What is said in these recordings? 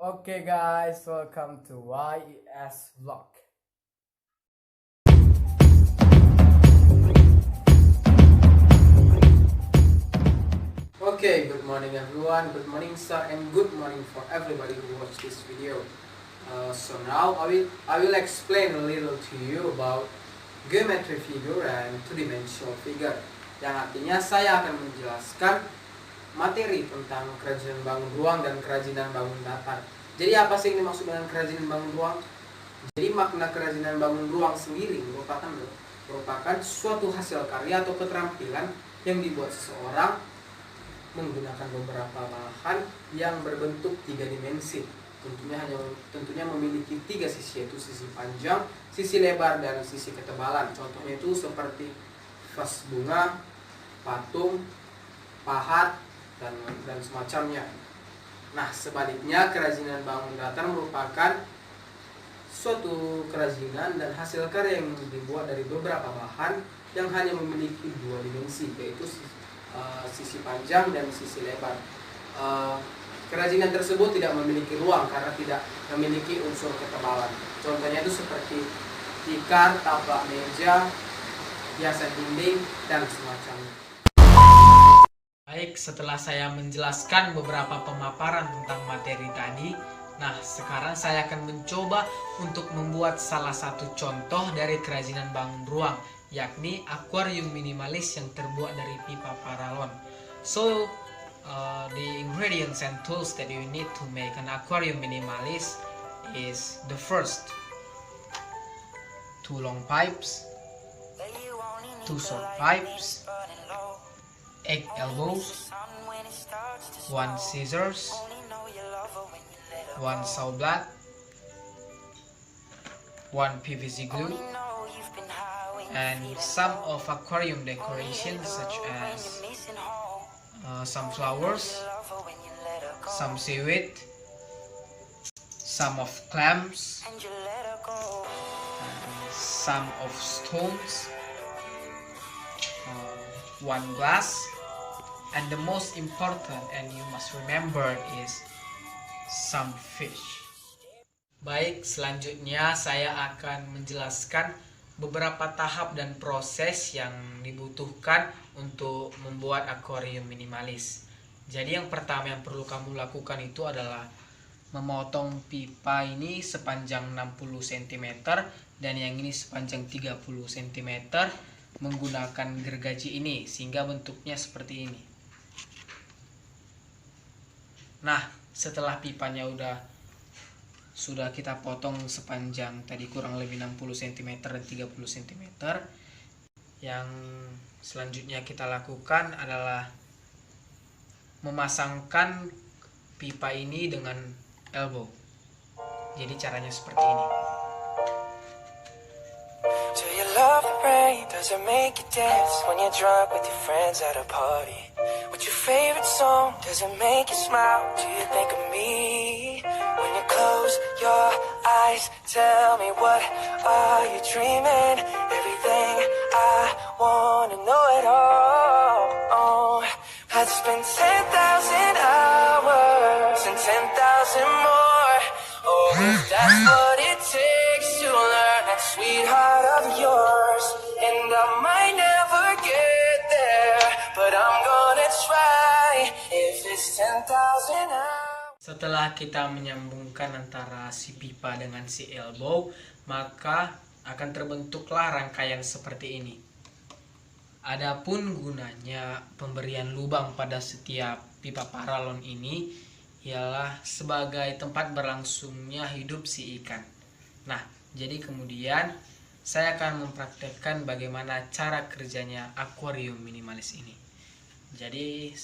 Okay guys, welcome to YES Vlog. Okay, good morning everyone, good morning sir, and good morning for everybody who watch this video. So now I will explain a little to you about geometry figure and two-dimensional figure. Yang artinya saya akan menjelaskan materi tentang kerajinan bangun ruang dan kerajinan bangun datar. Jadi apa sih yang dimaksud dengan kerajinan bangun ruang? Jadi makna kerajinan bangun ruang sendiri merupakan suatu hasil karya atau keterampilan yang dibuat seseorang menggunakan beberapa bahan yang berbentuk tiga dimensi. Tentunya memiliki tiga sisi, yaitu sisi panjang, sisi lebar, dan sisi ketebalan. Contohnya itu seperti vas bunga, patung, pahat, dan semacamnya. Nah, sebaliknya kerajinan bangun datar merupakan suatu kerajinan dan hasil karya yang dibuat dari beberapa bahan yang hanya memiliki dua dimensi, yaitu sisi panjang dan sisi lebar. Kerajinan tersebut tidak memiliki ruang karena tidak memiliki unsur ketebalan. Contohnya itu seperti tikar, tapak meja, hiasan dinding, dan semacamnya. Baik, setelah saya menjelaskan beberapa pemaparan tentang materi tadi, nah sekarang saya akan mencoba untuk membuat salah satu contoh dari kerajinan bangun ruang, yakni akuarium minimalis yang terbuat dari pipa paralon. So, the ingredients and tools that you need to make an aquarium minimalis is the first, 2 long pipes, 2 short pipes, 8 elbows, 1 scissors, 1 saw blade, 1 PVC glue, and some of aquarium decorations such as some flowers, some seaweed, some of clams, and some of stones, 1 glass, and the most important and you must remember is some fish. Baik, selanjutnya saya akan menjelaskan beberapa tahap dan proses yang dibutuhkan untuk membuat akuarium minimalis. Jadi yang pertama yang perlu kamu lakukan itu adalah memotong pipa ini sepanjang 60 cm dan yang ini sepanjang 30 cm menggunakan gergaji ini sehingga bentuknya seperti ini. Nah, setelah pipanya sudah kita potong sepanjang tadi kurang lebih 60 cm dan 30 cm, yang selanjutnya kita lakukan adalah memasangkan pipa ini dengan elbow. Jadi caranya seperti ini. Do you love the rain? Does it make you dance when you're drunk with your friends at a party? What's your favorite song? Does it make you smile? Do you think of me? When you close your eyes, tell me what are you dreaming? Everything I wanna know it all. Oh, I'd spend 10,000 hours and 10,000 more. Oh, if that's what it takes to learn that sweetheart of yours. And I might never get there, but I'm gonna try. If it's 10,000 hours. Setelah kita menyambungkan antara si pipa dengan si elbow, maka akan terbentuklah rangkaian seperti ini. Adapun gunanya pemberian lubang pada setiap pipa paralon ini ialah sebagai tempat berlangsungnya hidup si ikan. Nah, jadi kemudian saya akan mempraktekkan bagaimana cara kerjanya akuarium minimalis ini. Jadi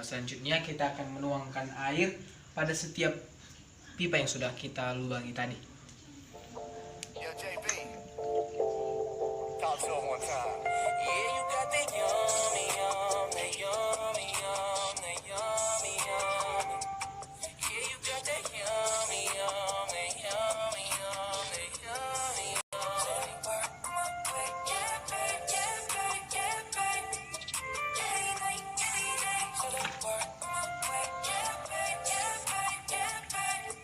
selanjutnya kita akan menuangkan air pada setiap pipa yang sudah kita lubangi tadi. Yo, JB, talk to him one time. Yeah, you got the yummy, yummy, yummy, yummy, yummy, yummy. Yeah, you got that yummy, yummy, yummy, yummy, yummy, yummy. Work my way, yeah, babe, yeah, babe, yeah, babe. Yeah, babe, yeah, babe. So they work my way, yeah, babe, yeah, babe, yeah, babe.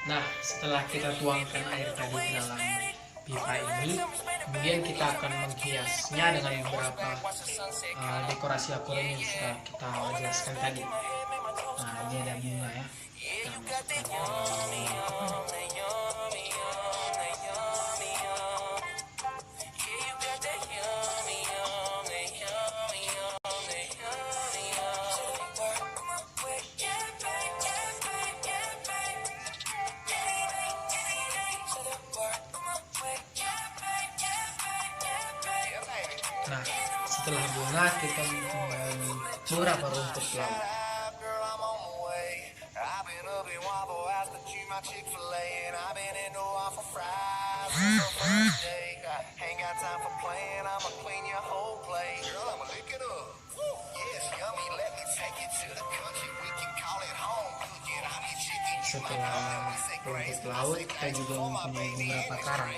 Nah, setelah kita tuangkan air tadi ke dalam pipa ini, kemudian kita akan menghiasnya dengan beberapa dekorasi akuarium yang sudah kita jelaskan tadi. Nah, ini ada bunga ya. Kita masukkan ke dalam Nah, setelah bunga kita beberapa rumput laut. Setelah rumput laut, kita juga mempunyai beberapa karang.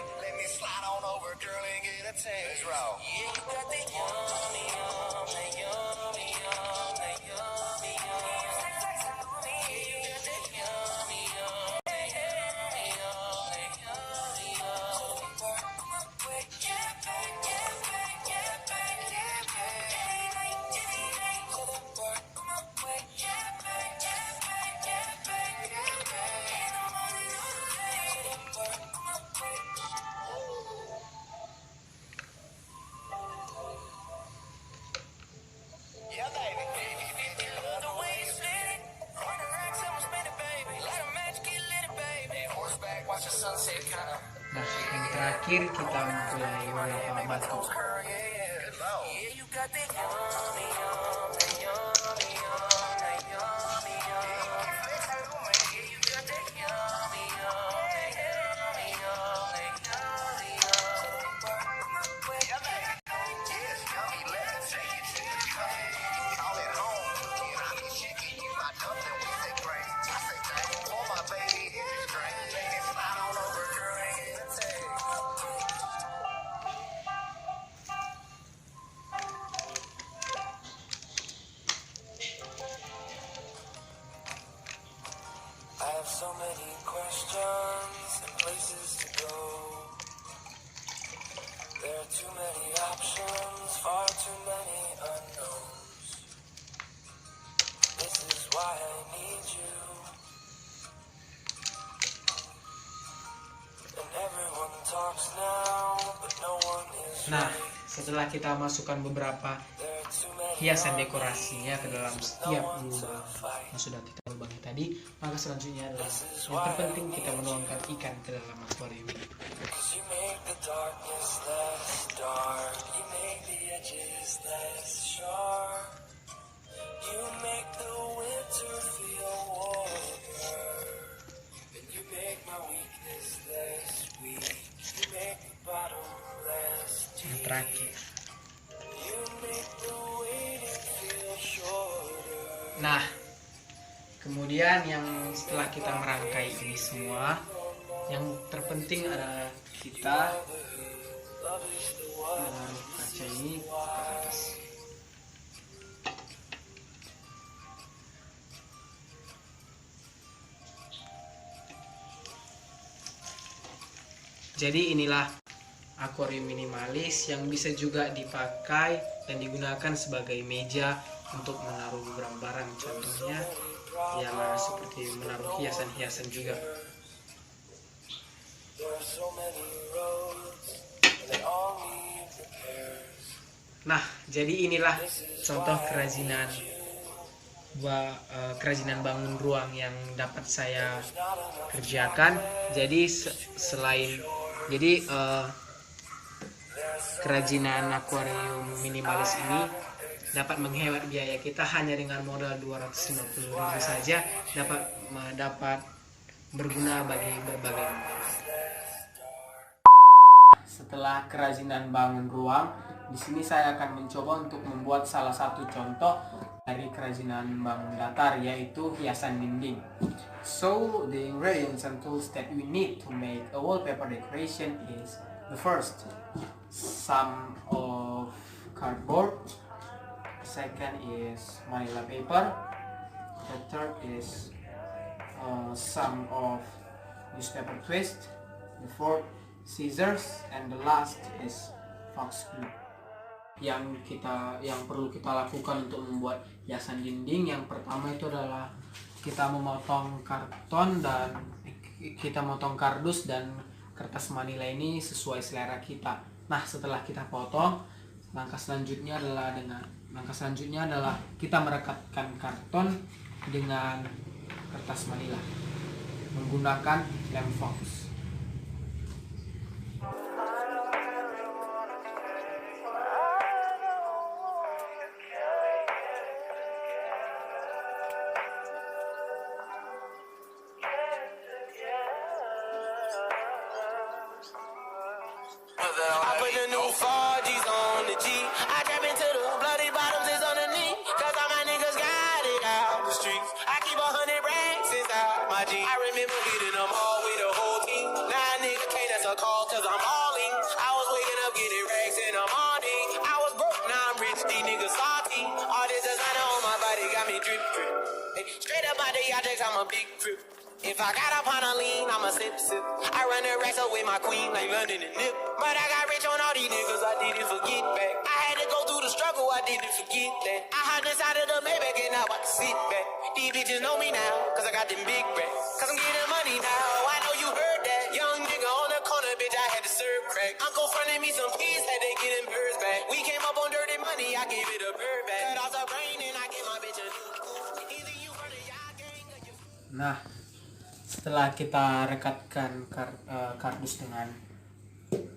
Nah, yang terakhir kita mulai beberapa batu. So many questions and places to go. There are too many options, far too many unknowns. This is why I need you. And everyone talks now, but no one is. Nah, setelah kita masukkan beberapa hiasan dekorasinya ke dalam setiap lubang yang sudah kita lubangi tadi, maka selanjutnya adalah yang terpenting kita menuangkan ikan ke dalam akuarium ini. Yang terakhir. Nah, kemudian yang setelah kita merangkai ini semua, yang terpenting adalah kita menaruh kaca ini ke atas. Jadi inilah akuarium minimalis yang bisa juga dipakai dan digunakan sebagai meja untuk menaruh beberapa barang, contohnya ya seperti menaruh hiasan-hiasan juga. Nah, jadi inilah contoh kerajinan bangun ruang yang dapat saya kerjakan. Jadi kerajinan akuarium minimalis ini dapat menghemat biaya kita hanya dengan modal 250.000 saja, dapat berguna bagi berbagai manfaat. Setelah kerajinan bangun ruang, di sini saya akan mencoba untuk membuat salah satu contoh dari kerajinan bangun datar, yaitu hiasan dinding. So the ingredients and tools that we need to make a wallpaper decoration is the first, some of cardboard. Second is manila paper. The third is some of newspaper twist, the fourth scissors, and the last is fox glue. Yang perlu kita lakukan untuk membuat hiasan dinding, yang pertama itu adalah kita memotong karton dan kita motong kardus dan kertas manila ini sesuai selera kita. Nah, setelah kita potong, langkah selanjutnya adalah kita merekatkan karton dengan kertas manila menggunakan lem fox. I put the new 4Gs on the G. I trap into the bloody bottoms is underneath. Cause all my niggas got it out the streets. I keep 100 racks inside my G. I remember hitting them all with the whole team. Nah, nigga can't answer call cause I'm all in. I was waking up getting racks in the morning. I was broke, now I'm rich, these niggas salty. All this designer on my body got me drip drip. Hey, straight up out the objects, I'm a big trip. If I got up on a lean, I'ma sip sip. I run the racks up with my queen like London and Nip. But I got rich on all these niggas, I didn't forget back. I had to go through the struggle, I didn't forget that. I hopped inside of the Maybach and now I can sit back. These bitches know me now, cause I got them big racks. Cause I'm getting money now, I know you heard that. Young nigga on the corner, bitch, I had to serve crack. Uncle fronted me some peas, had to get them birds back. We came up on dirty money, I gave it a bird back. Cut off the brain and I gave my bitch a new coupe. Either you run a y'all gang or you... Nah, setelah kita rekatkan kardus dengan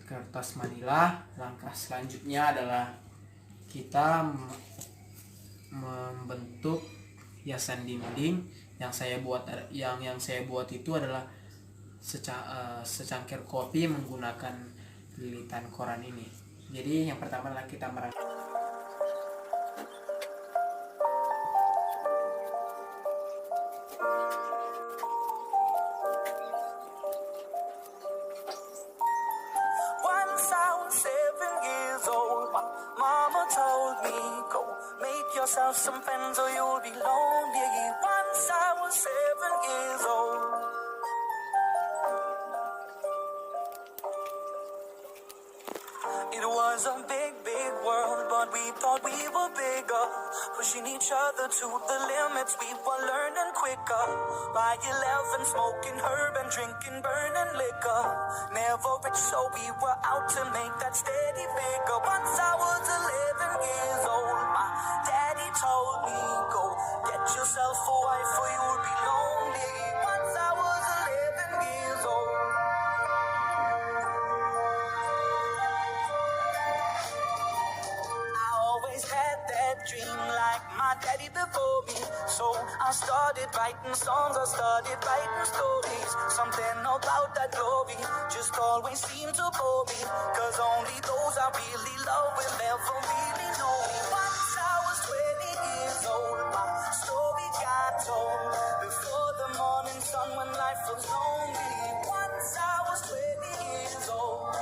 kertas manila, langkah selanjutnya adalah kita membentuk hiasan dinding. Yang saya buat itu adalah secangkir kopi menggunakan lilitan koran ini. Jadi yang pertama adalah kita Once I was 7 years old, my mama told me, go make yourself some friends or you'll be lonely. Once I was 7 years old. It was a big, big world, but we thought we were bigger. Pushing each other to the limits, we were learning quicker. By 11, smoking herb and drinking burning liquor. Never rich, so we were out to make that steady figure. Once I was 11 years old, my daddy told me, go get yourself a wife or you'll be lonely. Once I was 11 years old. Had that dream like my daddy before me. So I started writing songs, I started writing stories. Something about that glory just always seemed to bore me. Cause only those I really love will never really know me. Once I was 20 years old, my story got told. Before the morning sun when life was lonely. Once I was 20 years old.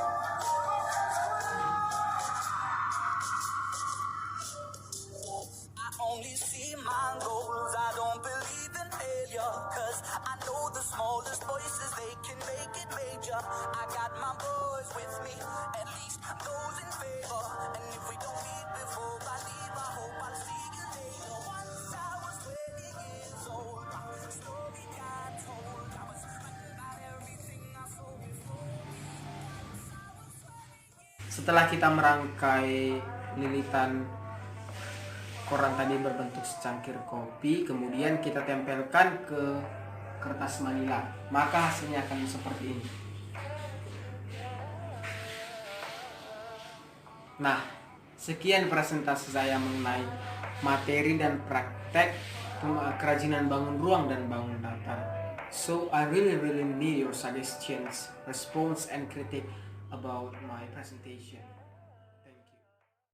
Only see my goals, I don't believe in failure. Cause I know the smallest voices, they can make it major. I got my boys with me, at least those in favor. And if we don't meet before I leave, I hope I'll see you later. Once I was 20 years old, my story got told. I was running about everything I saw before me. Setelah kita merangkai lilitan koran tadi berbentuk secangkir kopi, kemudian kita tempelkan ke kertas manila, maka hasilnya akan seperti ini. Nah, sekian presentasi saya mengenai materi dan praktek kerajinan bangun ruang dan bangun datar. So I really need your suggestions, response and critique about my presentation.